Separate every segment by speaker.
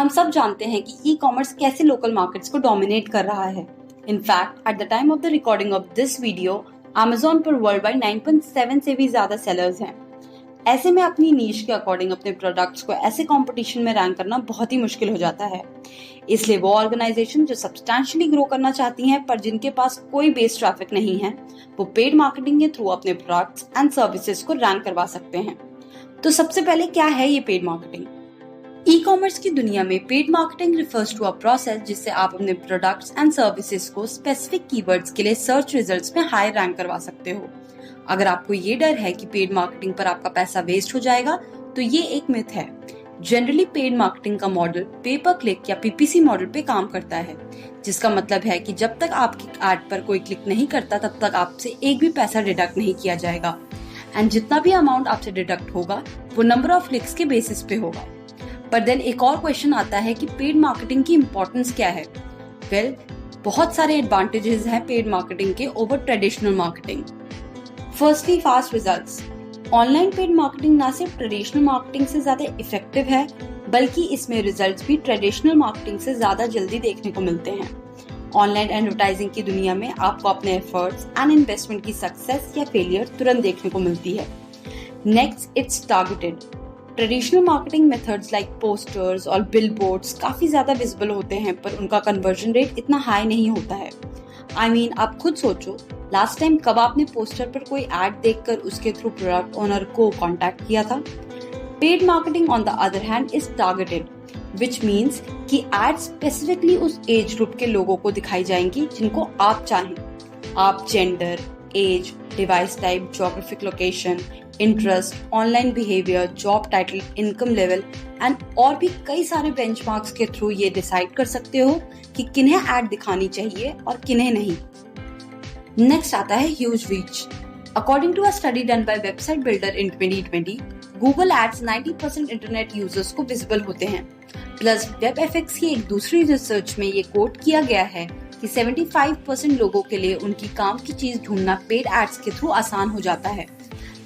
Speaker 1: हम सब जानते हैं कि ई कॉमर्स कैसे लोकल मार्केट्स को डोमिनेट कर रहा है। In fact at the time of the recording of this video Amazon पर वर्ल्ड वाइड 9.7 से भी ज्यादा सेलर्स हैं। ऐसे में अपनी नीश के अकॉर्डिंग अपने प्रोडक्ट्स को ऐसे कंपटीशन में रैंक करना बहुत ही मुश्किल हो जाता है। इसलिए वो ऑर्गेनाइजेशन जो सब्सटैंशियली ग्रो करना चाहती हैं पर जिनके पास कोई बेस ट्रैफिक नहीं है, वो पेड मार्केटिंग के थ्रू अपने प्रोडक्ट्स एंड सर्विसेज को रैंक करवा सकते हैं। तो सबसे पहले क्या है ये पेड मार्केटिंग? ई कॉमर्स की दुनिया में paid marketing refers to a process जिससे आप अपने प्रोडक्ट्स एंड सर्विसेज को स्पेसिफिक कीवर्ड्स के लिए सर्च रिजल्ट्स में हाई रैंक करवा सकते हो। अगर आपको ये डर है कि पेड मार्केटिंग पर आपका पैसा वेस्ट हो जाएगा, तो ये एक मिथ है। जनरली पेड मार्केटिंग का मॉडल पे पर क्लिक या पीपीसी मॉडल पे काम करता है, जिसका मतलब है कि जब तक आपकी एड पर कोई क्लिक नहीं करता तब तक आपसे एक भी पैसा डिडक्ट नहीं किया जाएगा, एंड जितना भी अमाउंट आपसे डिडक्ट होगा वो नंबर ऑफ क्लिक्स के बेसिस पे होगा। पर देन एक और क्वेश्चन आता है कि पेड मार्केटिंग की इंपॉर्टेंस क्या है? वेल, बहुत सारे एडवांटेजेस हैं पेड मार्केटिंग के over traditional marketing. Firstly, fast results. Online paid marketing ना सिर्फ ट्रेडिशनल मार्केटिंग से ज्यादा इफेक्टिव है, बल्कि इसमें रिजल्ट्स भी ट्रेडिशनल मार्केटिंग से ज्यादा जल्दी देखने को मिलते हैं। ऑनलाइन एडवर्टाइजिंग की दुनिया में आपको अपने एफर्ट्स एंड इन्वेस्टमेंट की सक्सेस या फेलियर तुरंत देखने को मिलती है। Next, it's targeted. Traditional marketing methods like posters और बिलबोर्ड्स काफी ज्यादा विजिबल होते हैं, पर उनका कन्वर्जन रेट इतना हाई नहीं होता है। I mean, आप खुद सोचो, लास्ट टाइम कब आपने पोस्टर पर कोई एड देखकर उसके थ्रू प्रोडक्ट ओनर को कांटेक्ट किया था? Paid marketing on the other hand is targeted, which means कि एड स्पेसिफिकली उस एज ग्रुप के लोगों को दिखाई जाएंगी जिनको आप चाहें। आप gender, age, device type, geographic location, interest, online behaviour, job title, income level and और भी कई सारे बेंचमार्क्स के थ्रू ये डिसाइड कर सकते हो कि किन्हें ऐड दिखानी चाहिए और किन्हें नहीं। नेक्स्ट आता है huge reach. According to a study done by website builder in 2020, Google ads 90% internet users को विजिबल होते हैं। प्लस वेब एफएक्स की एक दूसरी रिसर्च में ये कोट किया गया है कि 75% लोगों के लिए उनकी काम की चीज ढूंढना पेड एड्स के थ्रू आसान हो जाता है।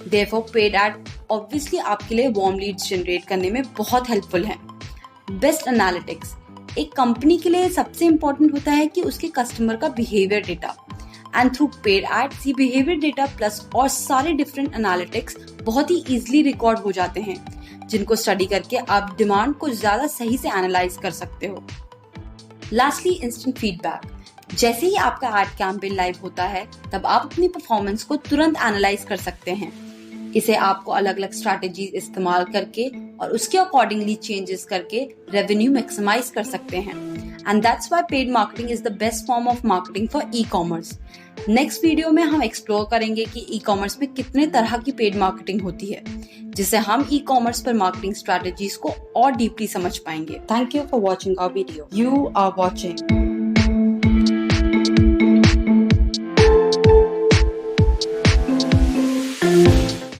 Speaker 1: Therefore, पेड एड ऑब्वियसली आपके लिए वार्म लीड्स जनरेट करने में बहुत हेल्पफुल है। Best analytics. एक कंपनी के लिए सबसे इम्पोर्टेंट होता है कि उसके कस्टमर का behaviour data, and through paid ads ये बिहेवियर डेटा प्लस और सारे डिफरेंट एनालिटिक्स बहुत ही इजीली रिकॉर्ड हो जाते हैं, जिनको स्टडी करके आप डिमांड को ज्यादा सही से एनालाइज कर सकते हो। Lastly, instant feedback. जैसे ही आपका एड कैंपेन लाइव होता है, तब आप अपनी परफॉर्मेंस को तुरंत एनालाइज कर सकते हैं। इसे आपको अलग अलग स्ट्रैटेजी इस्तेमाल करके और उसके अकॉर्डिंगली चेंजेस करके रेवेन्यू मैक्सिमाइज कर सकते हैं, and that's why paid marketing is the best form of marketing for e commerce. Next video में हम एक्सप्लोर करेंगे कि ई कॉमर्स में कितने तरह की पेड मार्केटिंग होती है, जिससे हम ई कॉमर्स पर मार्केटिंग स्ट्रैटेजीज को और डीपली समझ पाएंगे। Thank you for watching our video. You are watching